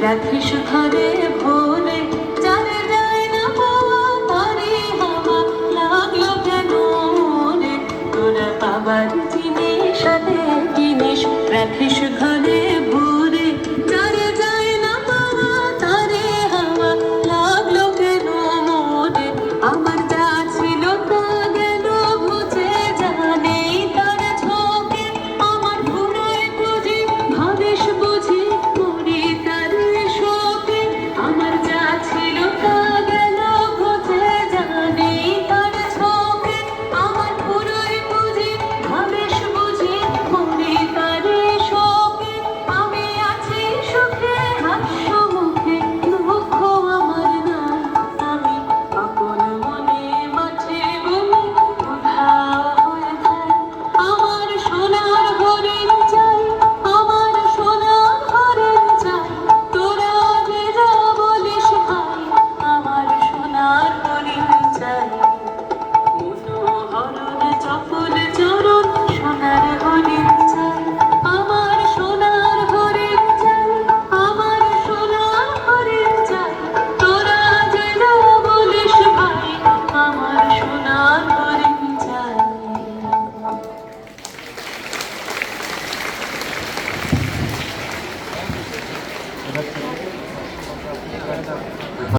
রাখিস ঘরে ভোরে জানে যায় না পাওয়া তারে হাওয়া লাগলো কেন মনে তোরা বাবার জিনিস সাথে জিনিস রাখিস ঘরে ভোরে জানে যায় না পাওয়া তারে হাওয়া লাগলো কেন মনে আমার যা ছিল তা গেল বুঝে জানে তার ঝোঁকে আমার ঘুরায় বুঝি ভাবিস বুঝি মরি তার শোকে আমার যা ছিল তা গেল বুঝে জানে তার ঝোঁকে আমার ঘুরায় বুঝি ভাবিস বুঝি মরি তার শোকে আমি আছি সুখে হাস্য মুখে দুঃখ আমার নাই আমি আপন মনে মাঠে বলি উধাও হয়ে যাই আমার সোনার হরিণ চাই আমার সোনার হরিণ চাই তোরা যে যা বলিস ভাই আমার সোনার হরিণ চাই মনোহরণ চপল চরণ সোনার হরিণ চাই আমার সোনার হরিণ চাই আমার সোনার হরিণ চাই তোরা যে যা বলিস ভাই আমার সোনার হরিণ চাই